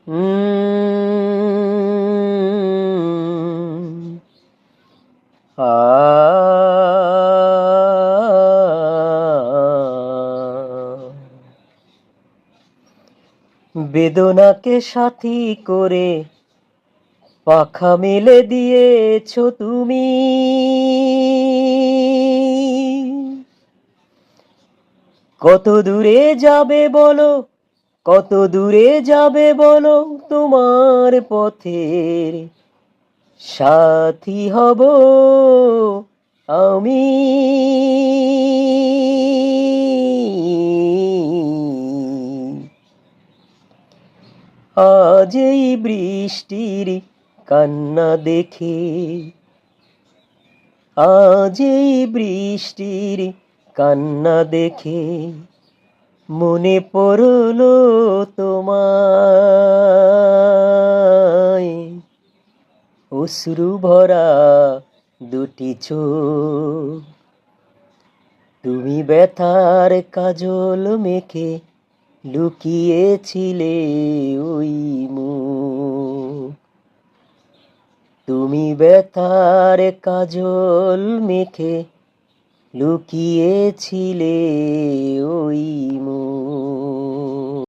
আ বেদনাকে সাথী করে পাখা মেলে দিয়েছো তুমি, কত দূরে যাবে বলো, কত দূরে যাবে বলো, তোমার পথের সাথী হব আমি। আজ এই বৃষ্টির কান্না দেখে, আজ এই বৃষ্টির কান্না দেখে মনে পড়লো তোমায়, অশ্রু ভরা দুটি চোখ, তুমি ব্যথার কাজল মেখে লুকিয়েছিলে ওই মুখ, তুমি ব্যথার কাজল মেখে লুকিয়েছিলে ওই মুখ।